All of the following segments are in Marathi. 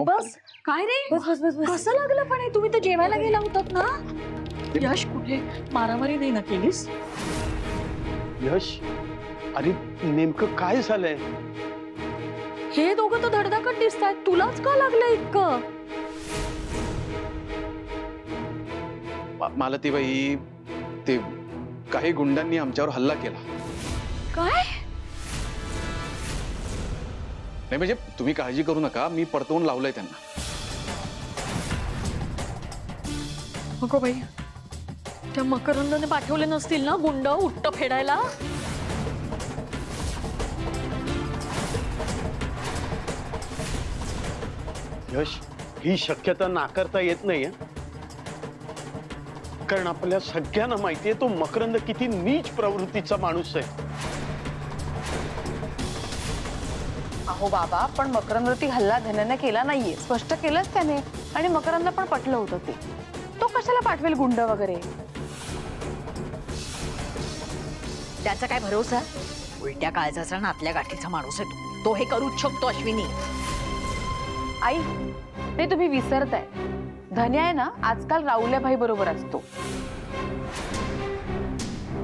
बस काय रे? बस बस बस बस. कसं लागलं पण हे? तुम्ही तर जेवायला गेला होतात ना? यश कुठे? मारामारी नाही ना केलीस? यश, अरे नेमकं काय झालंय? हे दोघं तर धडधाकट दिसतायत, तुलाच का लागलं इतकं? मालतीबाई, ते काही गुंडांनी आमच्यावर हल्ला केला. काय? नाही म्हणजे तुम्ही काळजी करू नका, मी परतवून लावलंय त्यांना. अगो बाई, त्या मकरंदने पाठवले नसतील ना गुंड उट्ट फेडायला? यश, ही शक्यता नाकारता येत नाहीये, कारण आपल्या सगळ्यांना माहितीये तो मकरंद किती नीच प्रवृत्तीचा माणूस आहे. अहो बाबा, पण मकरंदवरती हल्ला धन्याने केला नाहीये, स्पष्ट केलंच त्याने. आणि मकरंदला पण पटलं होतं ते. तो कशाला पाठवेल गुंड वगैरे? त्याचा काय भरोसा? उलट्या काळजाचा नातल्या गाठीचा माणूस आहे तो हे करूच शकतो. अश्विनी, आई, ते तुम्ही विसरताय. धन्या आहे ना आजकाल राहुल्याभाई बरोबर असतो.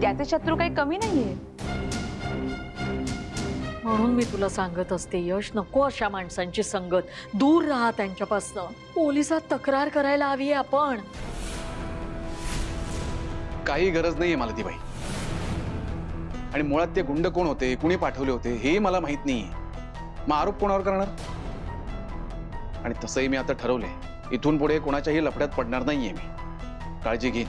त्याचे शत्रू काही कमी नाहीये. म्हणून मी तुला सांगत असते यश, नको अशा माणसांची संगत, दूर राहा त्यांच्यापासून. पोलिसात तक्रार करायला हवी आहे आपण. काही गरज नाहीये मालतीबाई. आणि मुळात ते गुंड कोण होते, कुणी पाठवले होते हे मला माहित नाहीये. मग आरोप कोणावर करणार? आणि तसंही मी आता ठरवलंय, इथून पुढे कोणाच्याही लफड्यात पडणार नाहीये मी. काळजी घे.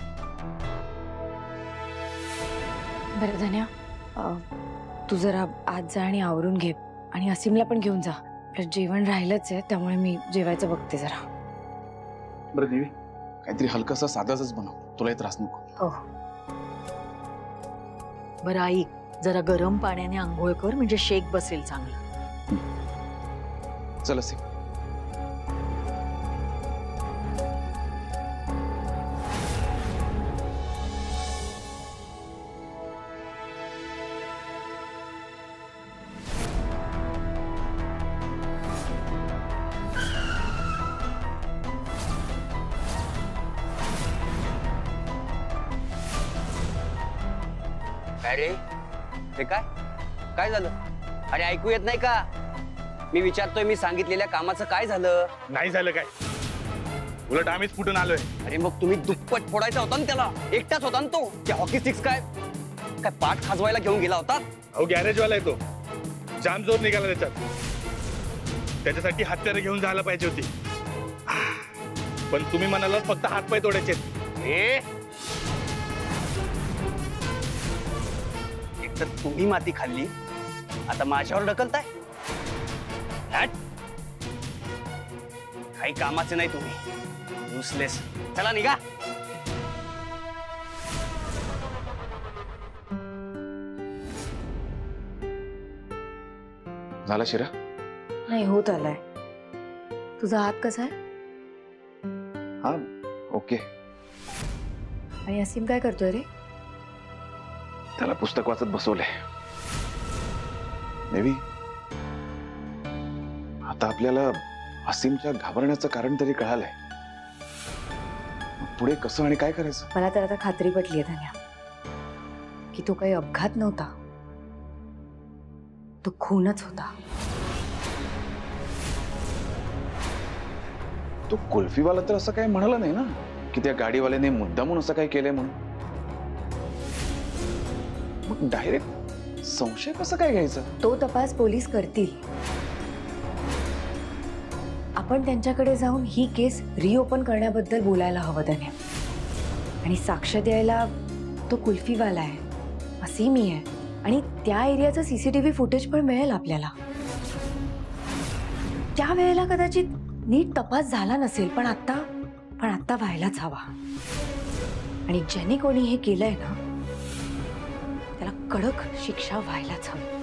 बरं धन्या, तू जरा आज जा आणि आवरून घे. आणि असीमला पण घेऊन जा. जेवण राहिलंच आहे, त्यामुळे मी जेवायचं बघते जरा. बरं देवी, काहीतरी हलकंसं साधाच बनव, तुलाही त्रास नको. हो. बरं आई, जरा गरम पाण्याने आंघोळ कर, म्हणजे शेक बसेल चांगलं. चल असे. अरे हे काय काय झालं? अरे ऐकू येत नाही का? मी विचारतोय, मी सांगितलेल्या कामाचं काय झालं? नाही झालं काय, उलट आम्हीच फुटून आलोय. अरे मग तुम्ही दुप्पट फोडायचा होता ना त्याला. एकटाच होता ना तो. त्या हॉकी स्टिक्स काय काय पाठ खाजवायला घेऊन गेला होता? अहो गॅरेजवाला आहे तो, जाम जोर निघाला त्याच्यात. त्याच्यासाठी हत्यारं घेऊन जायला पाहिजे होती, पण तुम्ही म्हणाला फक्त हातपाय तोडायचे. तर तुम्ही माती खाल्ली, आता माझ्यावर ढकलताय. काही कामाचे नाही तुम्ही, युजलेस. चला निघा. झाला शिरा? नाही, होत आलाय. तुझा हात कसा आहे? हा ओके. आणि असीम काय करतोय रे? त्याला पुस्तक वाचत बसवलंय. देवी, आता आपल्याला असीमच्या घाबरण्याचं कारण तरी कळालंय. पुढे कसं आणि काय करायचं? मला तर आता खात्री पटली आहे धन्या, की तो काही अपघात नव्हता, तो खूनच होता. तो कुल्फीवाला तर असं काही म्हणाला नाही ना, की त्या गाडीवाल्याने मुद्दामून असं काही केलंय म्हणून. मग डायरेक्ट संशय कसं काय घ्यायचा? तो तपास पोलीस करतील. आपण त्यांच्याकडे जाऊन ही केस रिओपन करण्याबद्दल बोलायला हवं धन्या. आणि साक्ष द्यायला तो कुल्फीवाला आहे, असीमी आहे, आणि त्या एरियाचं सीसीटीव्ही फुटेज पण मिळेल आपल्याला. त्या वेळेला कदाचित नीट तपास झाला नसेल, पण आता व्हायलाच हवा. आणि ज्यांनी कोणी हे केलंय ना, त्याला कडक शिक्षा व्हायलाच हवी.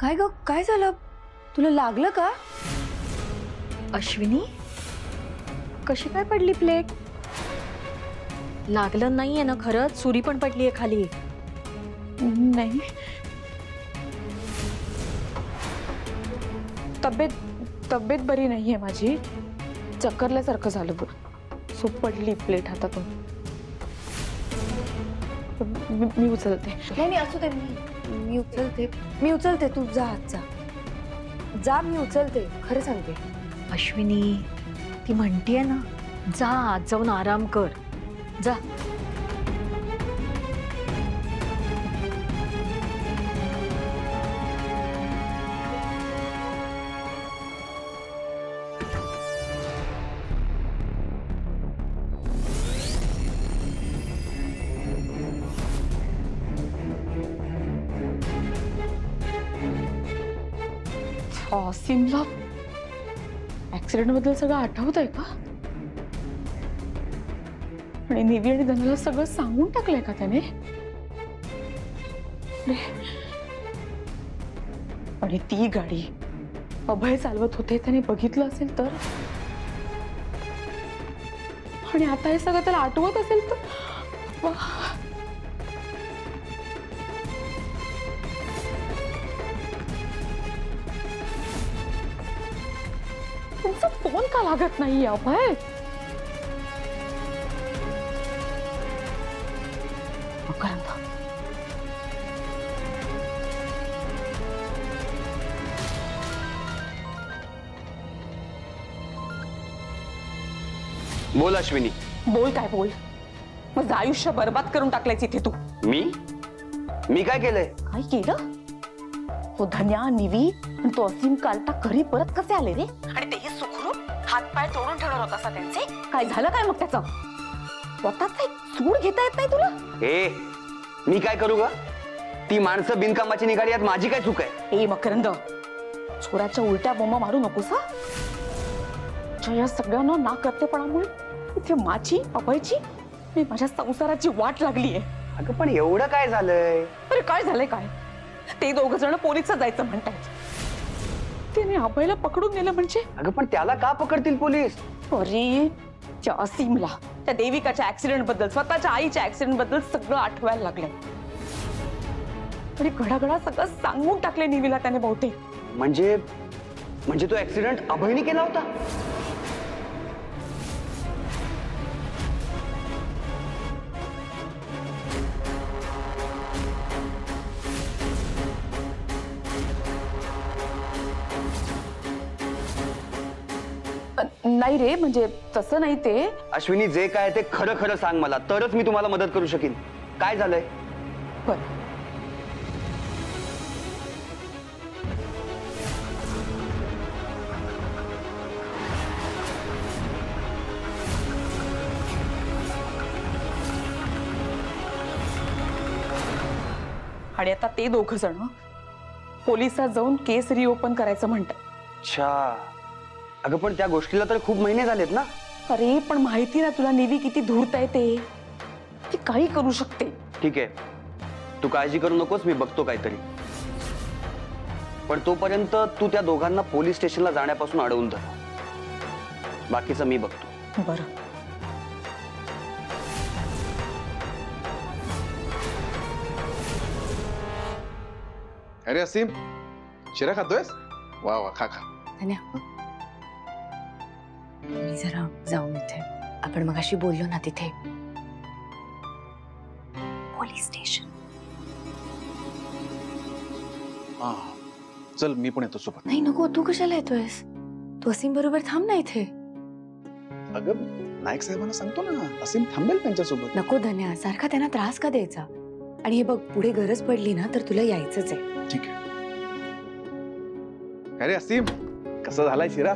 काय ग, काय झालं? तुला लागलं का? अश्विनी, कशी काय पडली प्लेट? लागलं नाहीये ना खरंच? सुरी पण पडलीये खाली. नाही, तब्येत बरी नाहीये माझी. चक्करल्यासारखं झालं बघ. सो पडली प्लेट हातातून. मी उचलते. नाही असू दे, मी उचलते. तू जा आत जा, मी उचलते. खरं सांगते. अश्विनी, ती म्हणतीये ना, जा आत जाऊन आराम कर. जा. सिमला ऍक्सिडेंट बद्दल सगळं आठवत आहे का? आणि निवी आणि धनाला सगळं सांगून टाकलंय का त्याने? आणि ती गाडी अभय चालवत होते, त्याने बघितलं असेल तर? आणि आता हे सगळं त्याला आठवत असेल तर? तुमचा फोन का लागत नाही अभय? मकरंद, बोल अश्विनी. बोल. काय बोल? माझं आयुष्य बर्बाद करून टाकलंयस इथे तू. मी काय केलंय? काय केलं? तो धन्या, निवी आणि तो असीम कालटा घरी परत कसे आले रे? आणि तेही सुखरूप? हातपाय तोडून ठेवणार होता असा त्यांचे? काय झालं काय मग त्याचं? स्वतःच सूड घेता येत नाही तुला? मी काय करू ग? ती माणसं बिनकामाची निघाली, यात माझी काय चूक आहे? मकरंद, चोराच्या उलट्या बोंबा मारू नकोस. या सगळ्यांना ना करतेपणामुळे इथे माझी, अभयची आणि माझ्या संसाराची वाट लागलीये. अगं पण एवढं काय झालंय? अरे काय झालंय काय? ते दोघ जण पोलिसात जायचं म्हणतायत. त्याने अभयला पकडून नेलं म्हणजे? अगं पण त्याला का पकडतील पोलीस? अरे त्या असीमला त्या देविकाच्या ऍक्सिडेंट बद्दल, स्वतःच्या आईच्या ऍक्सिडेंट बद्दल सगळं आठवायला लागलंय. आणि घडाघडा सगळं सांगून टाकले निवीला त्याने बहुतेक. म्हणजे तो ऍक्सिडेंट अभयने केला होता? नाही रे, म्हणजे तसं नाही ते. अश्विनी, जे काय ते खरं खरं सांग मला, तरच मी तुम्हाला मदत करू शकीन. काय झालंय? बरं, आणि आता ते दोघ जण पोलिसात जाऊन केस रिओपन करायचं म्हणतात. अच्छा. अगं पण त्या गोष्टीला तर खूप महिने झालेत ना. अरे पण माहिती ना तुला निवी किती धूर्त आहे ते. ती काही करू शकते. ठीक आहे, तू काळजी करू नकोस, मी बघतो काहीतरी. पण तोपर्यंत तू त्या दोघांना पोलीस स्टेशनला जाण्यापासून अडवून धर. बाकीचं मी बघतो. बरं. अरे असीम, शिरा खातोयस? वा वा, खा खा. धन्या, मी जरा जाऊन येते. आपण मगाशी बोललो ना तिथे पोलीस स्टेशन. हा, चल मी पण येतो सोबत. नाही नको, तू कशाला येतोयस? तू असीम बरोबर थांब ना इथे. अगं नाईक साहेबांना सांगतो ना, असीम थांबेल त्यांच्यासोबत. नको धन्या, सारखा त्यांना त्रास का द्यायचा? आणि हे बघ, पुढे गरज पडली ना तर तुला यायचंच आहे. ठीक आहे. अरे असीम, कसा झालाय शिरा?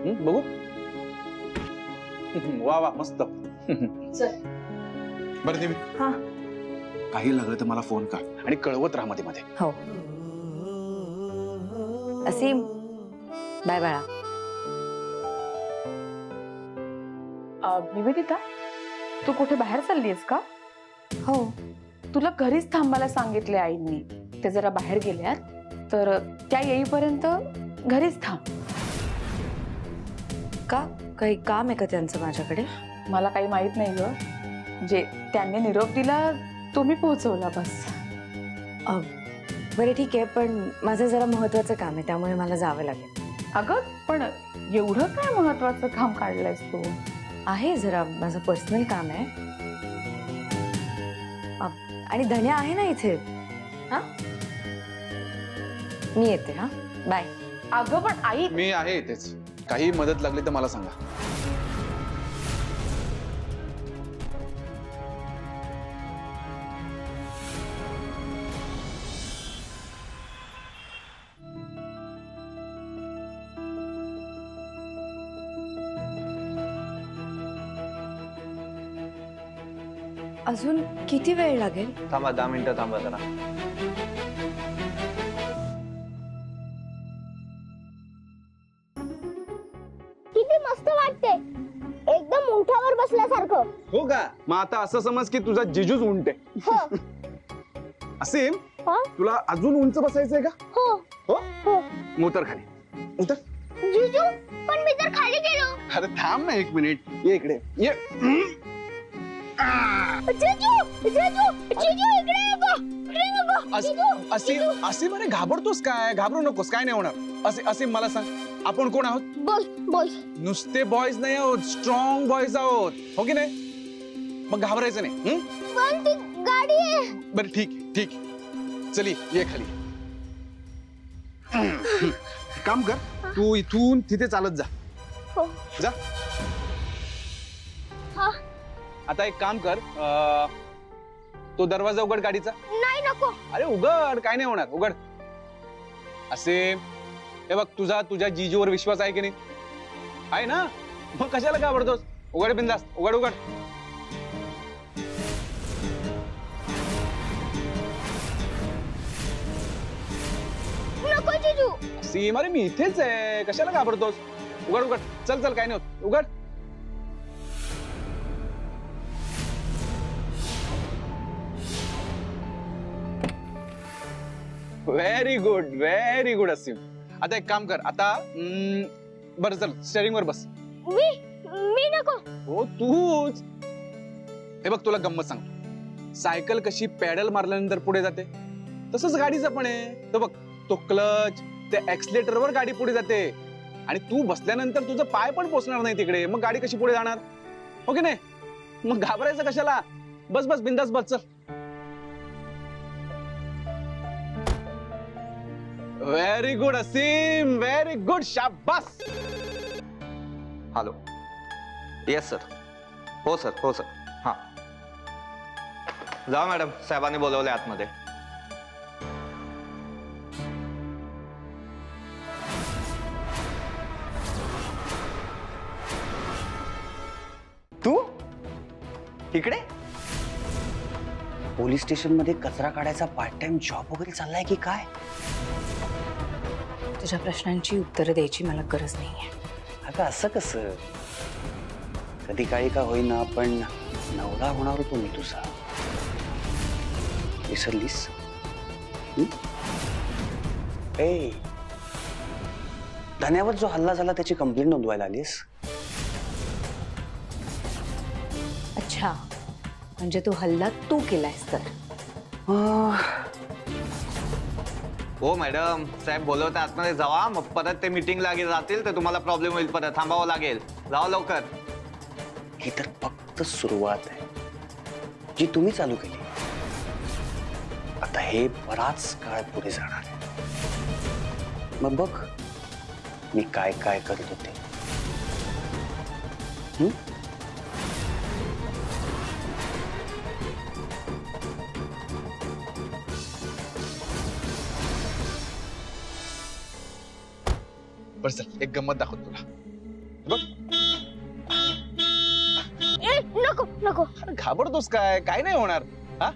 बघू. वा वा, मस्त. बरं देवी, हा, काही लागलं तर मला फोन कर आणि कळवत राहा मध्ये मध्ये. हो. असीम, बाय बाळा. निवेदिता, तू कुठे बाहेर चाललीयस का? हो, तुला घरीच थांबायला सांगितले आईंनी. ते जरा बाहेर गेल्यात, तर त्या येईपर्यंत घरीच थांब. का काही काम आहे का त्यांचं माझ्याकडे? मला काही माहित नाही ग, जे त्यांनी निरोप दिला तो मी पोहोचवला बस. बरं ठीक आहे, पण माझं जरा महत्वाचं काम आहे त्यामुळे मला जावं लागेल. अगं पण एवढं काय महत्वाचं काम काढलंयस तू? आहे जरा माझं पर्सनल काम आहे. आणि धन्या आहे ना इथे? हा मी येते. हा बाय. अगं पण आई, मी आहे इथेच, काही मदत लागली तर मला सांगा. अजून किती वेळ लागेल? थांबा 10 मिनिटं थांबा जरा. किती मस्त वाटते, एकदम उंठावर बसल्यासारखं. हो का? मग आता असं समज की तुझा जिजूच उंट आहे. हो. असीम, हा? तुला अजून उंच बसायचंय का? हो. हो. हो. मोतर खाली उतर. जिजू, पण मी जर खाली गेलो. अरे थांब ना 1 मिनिट, ये इकडे ये. जिजू, जिजू, जिजू इकडे नको, इकडे नको. जिजू, असीम अरे घाबरतोस काय? घाबरू नकोस, काय नाही होणार. असीम मला सांग, आपण कोण आहोत? बॉयज. नुसते बॉयज नाही आहोत, स्ट्रॉंग बॉयज आहोत, हो की नाही? मग घाबरायचं नाही. पण ती गाडी आहे. बरं ठीक आहे, ठीक आहे, चल ये खाली. काम कर, तू इथून तिथे चालत जा. हो. जा. हा. आता एक काम कर, तो दरवाजा उघड गाडीचा. नाही नको. अरे उघड, काय नाही होणार, उघड. असे हे बघ, तुझ्या जीजूवर विश्वास आहे की नाही? आहे ना? मग कशाला घाबरतोस? उघड बिंदास, उघड उघड. नको जिजू. सीम, अरे मी इथेच आहे, कशाला घाबरतोस? उघड उघड, चल चल, काय नाही होत, उघड. व्हेरी गुड असीम. आता एक काम कर, आता बरं चल स्टेअरिंग वर बस. मी नको. हो तूच. हे बघ तुला गंमत सांग, सायकल कशी पॅडल मारल्यानंतर पुढे जाते, तसंच गाडीचं पण आहे. तो बघ, तो क्लच, त्या एक्सलेटर वर गाडी पुढे जाते, आणि तू बसल्यानंतर तुझं पाय पण पोचणार नाही तिकडे, मग गाडी कशी पुढे जाणार? हो की नाही? मग घाबरायचं कशाला? बस बस बिंदास बस, चल. व्हेरी गुड असीम, व्हेरी गुड, शाबास. हॅलो. Yes sir. हो सर. हां जावा मॅडम, साहेबांनी बोलवले आतमध्ये. तू इकडे पोलीस स्टेशन मध्ये कचरा काढायचा पार्ट टाइम जॉब वगैरे चाललाय की काय? तुझ्या प्रश्नांची उत्तरं द्यायची मला गरज नाहीये. अगं असं कसं? कधी काळी का होईना पण नवरा होणार होतो मी तुझा, विसरलीस? ए, धन्यावर जो हल्ला झाला त्याची कंप्लेंट नोंदवायला आलीस? अच्छा, म्हणजे तू हल्ला तू केलायस तर? हो मॅडम, साहेब बोलवते आतमध्ये जावा, मग परत ते मीटिंग लागेल जातील तर तुम्हाला प्रॉब्लेम होईल, परत थांबावं लागेल. जावा लवकर. ही तर फक्त सुरुवात आहे जी तुम्ही चालू केली. आता हे बराच काळ पुढे जाणार आहे. मग बघ मी काय काय करत होते. बरं चल, एक गंमत दाखवतो तुला. बघ. नको नको. अरे घाबरतोस काय? काय नाही होणार. हा,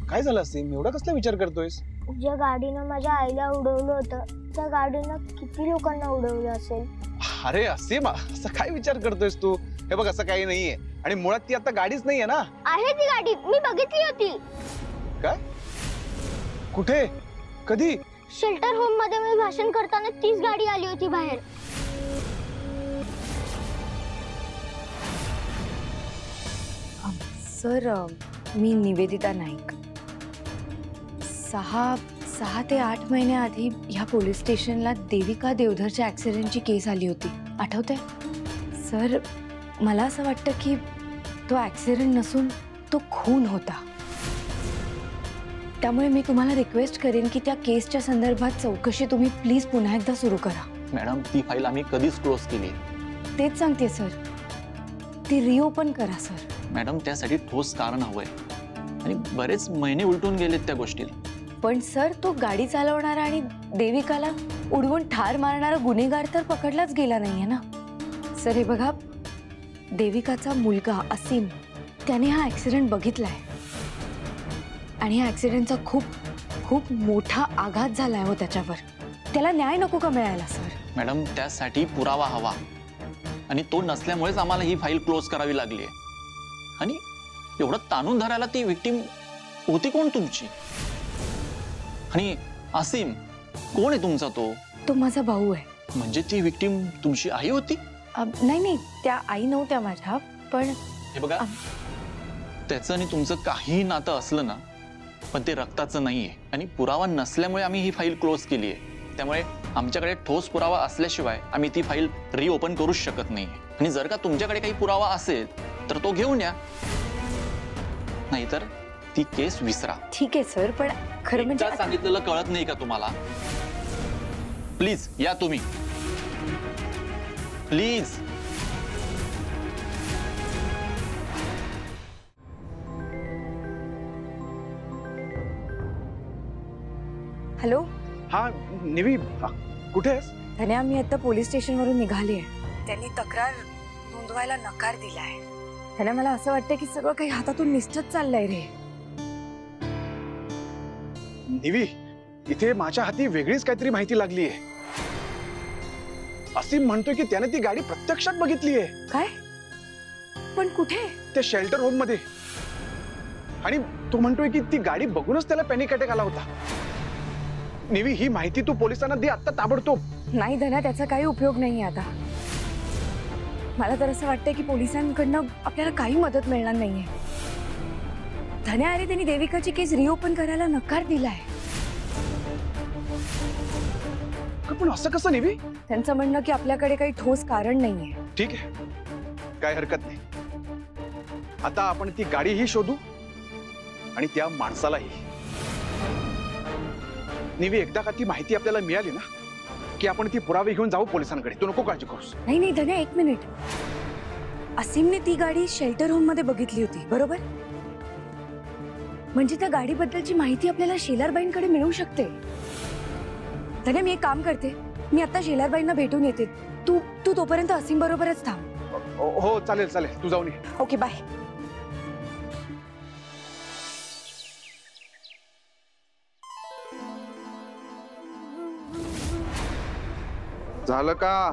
काय झालं असेल? एवढा कसला विचार करतोयस? ज्या गाडीनं माझ्या आईला उडवलं होतं त्या गाडीनं किती लोकांना उडवलं असेल. अरे असीम, असं काय विचार करतोयस तू? हे बघ, असं काही नाहीये, आणि मुळात ती आता गाडीच नाहीये ना. आहे ती गाडी, मी बघितली होती. काय? कुठे? कधी? शेल्टर होम मध्ये मी भाषण करताना तीच गाडी आली होती बाहेर. सर मी निवेदिता नाईक. 6 ते 8 महिन्याआधी ह्या पोलीस स्टेशनला देविका देवधरच्या ॲक्सिडेंटची केस आली होती, आठवते? सर मला असं वाटतं की तो ॲक्सिडेंट नसून तो खून होता. त्यामुळे मी तुम्हाला रिक्वेस्ट करेन की त्या केसच्या संदर्भात चौकशी तुम्ही प्लीज पुन्हा एकदा सुरू करा. मॅडम ती फाईल आम्ही कधीच क्लोज केली. तेच सांगते सर, ती रिओपन करा सर. मॅडम त्यासाठी ठोस कारण हवंय आणि बरेच महिने उलटून गेलेत त्या गोष्टीला. पण सर तो गाडी चालवणारा आणि देविकाला उडवून ठार मारणारा गुन्हेगार तर पकडलाच गेला नाहीये ना. सर हे बघा, देविकाचा मुलगा असीम त्याने हा ॲक्सिडेंट बघितलाय आणि ह्या ॲक्सिडेंटचा खूप खूप मोठा आघात झालाय हो त्याच्यावर. त्याला न्याय नको का मिळायला सर? मॅडम त्यासाठी पुरावा हवा आणि तो नसल्यामुळेच आम्हाला ही फाईल क्लोज करावी लागली आहे. आणि एवढं ताणून धरायला ती विक्टीम होती कोण तुमची? आणि असीम कोण आहे तुमचा? तो माझा भाऊ आहे. म्हणजे ती विक्टीम तुमची आई होती? नाही, त्या आई नव्हत्या माझ्या. पण हे बघा, त्याचं आणि तुमचं काही नातं असलं ना, पण ते रक्ताचं नाहीये आणि पुरावा नसल्यामुळे आम्ही ही फाईल क्लोज केली आहे. त्यामुळे आमच्याकडे ठोस पुरावा असल्याशिवाय आम्ही ती फाईल रिओपन करूच शकत नाहीये. आणि जर का तुमच्याकडे काही पुरावा असेल तर तो घेऊन या, नाहीतर ती केस विसरा. ठीक आहे सर, पण खरं म्हणजे सांगितलेलं कळत नाही का तुम्हाला? प्लीज या तुम्ही, प्लीज. हॅलो. हा निवी, कुठे आहेस? धन्या, मी आता पोलीस स्टेशनवरून निघाली आहे. त्यांनी तक्रार नोंदवायला नकार दिलाय. धन्या, मला असं वाटतं की सगळं काही हातातून निसटत चाललंय रे. निवी, इथे माझ्या हाती वेगळीच काहीतरी माहिती लागली आहे. असीम म्हणतोय की त्याने ती गाडी प्रत्यक्षात बघितली आहे. काय? पण कुठे? ते शेल्टर होम मध्ये. आणि तो म्हणतोय की ती गाडी बघूनच त्याला पॅनिक अटॅक आला होता. निवी, ही माहिती तू पोलिसांना दे आता ताबडतोब. नाही धन्या, त्याचा काही उपयोग नाही आता. मला तर असं वाटतंय की पोलिसांकडनं आपल्याला काही मदत मिळणार नाहीये. धन्या, अरे त्यांनी देविकाची केस रिओपन करायला नकार दिलाय. पण असं कसं निवी? त्यांचं म्हणणं की आपल्याकडे काही ठोस कारण नाहीये. ठीक आहे, काय हरकत नाही. आता आपण ती गाडीही शोधू आणि त्या माणसालाही. निवी, एकदा का ती माहिती आपल्याला मिळाली ना की आपण ती पुरावे घेऊन जाऊ पोलिसांकडे. तू नको काळजी करूस. नाही धन्या, एक मिनिट. असीमने ती गाडी शेल्टर होम मध्ये बघितली होती, बरोबर? म्हणजे त्या गाडीबद्दलची माहिती आपल्याला शेलारबाईंकडे मिळू शकते. धन्या, मी एक काम करते, मी आता शेलारबाईंना भेटून येते. तू तोपर्यंत असीम बरोबरच थांब. हो चालेल चालेल, तू जाऊन ये. Okay, bye. झालं का?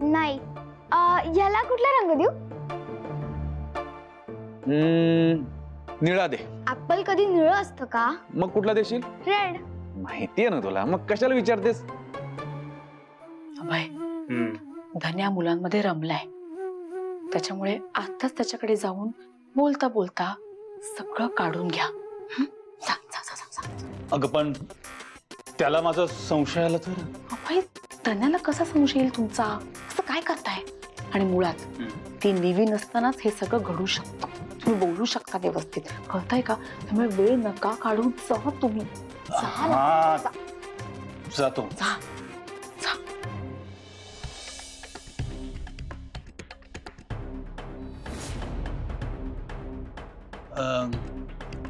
नाही. ह्याला कुठला रंग देऊ? निळा दे. ऍपल कधी निळं असतं का? मग कुठला देशील? रेड. माहितीये ना तुला, मग कशाला विचारतेस? अभय, धन्या मुलांमध्ये रमलाय. त्याच्यामुळे आताच त्याच्याकडे जाऊन बोलता बोलता सगळं काढून घ्या. अगं पण त्याला माझा संशय आला तर? अभय, धन्याला कसा संशय येईल तुमचा? असं काय करताय? आणि मुळात ती निवी नसतानाच हे सगळं घडू शकतं. तुम्ही बोलू शकता व्यवस्थित, कळताय का? त्यामुळे वेळ नका काढून जा तुम्ही. जातो.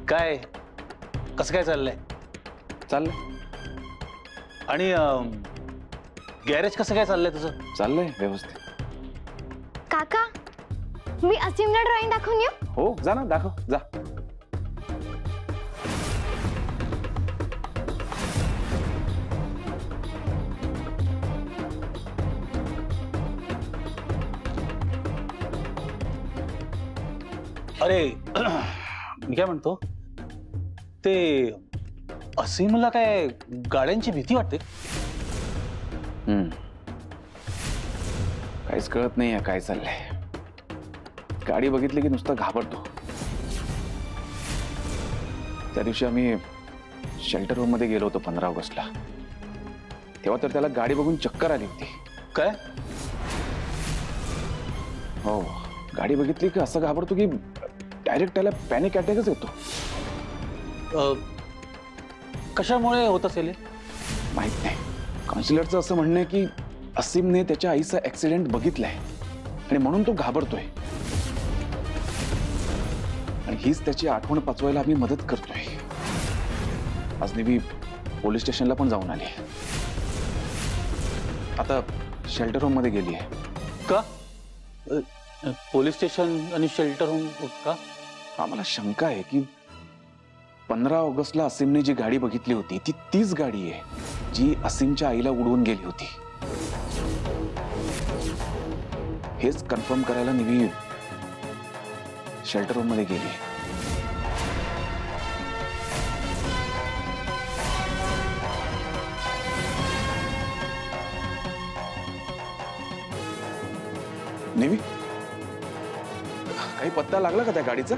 काय कसं काय चाललंय? आणि गॅरेज कसं काय चाललंय तुझं? चाललंय व्यवस्थित. काका, मी असीमला ड्रॉइंग दाखवून येऊ? हो, जा ना, दाखव जा. अरे मी काय म्हणतो, ते असीमला काय गाड्यांची भीती वाटते? काहीच कळत नाहीये काय चाललंय. गाडी बघितली की नुसता घाबरतो. त्या दिवशी आम्ही शेल्टर होम मध्ये गेलो होतो 15 ऑगस्टला. तेव्हा तर त्याला गाडी बघून चक्कर आली होती. काय? हो, गाडी बघितली की असं घाबरतो की डायरेक्ट त्याला पॅनिक अटॅकच येतो. कशामुळे होत असेल? माहित नाही. काउन्सिलरचं असं म्हणणं आहे की असीमने त्याच्या आईचा ऍक्सिडेंट बघितलाय आणि म्हणून तो घाबरतोय आणि हीच त्याची आठवण पचवायला आम्ही मदत करतोय. आज निवी पोलीस स्टेशनला पण जाऊन आली. आता शेल्टर होम मध्ये गेली आहे. का? पोलीस स्टेशन आणि शेल्टर होम का? आम्हाला शंका आहे की 15 ऑगस्टला असीमने जी गाडी बघितली होती ती तीच गाडी आहे जी असीमच्या आईला उडवून गेली होती. हेच कन्फर्म करायला निवी शेल्टर होम मध्ये गेली. निवी, काही पत्ता लागला का त्या गाडीचा?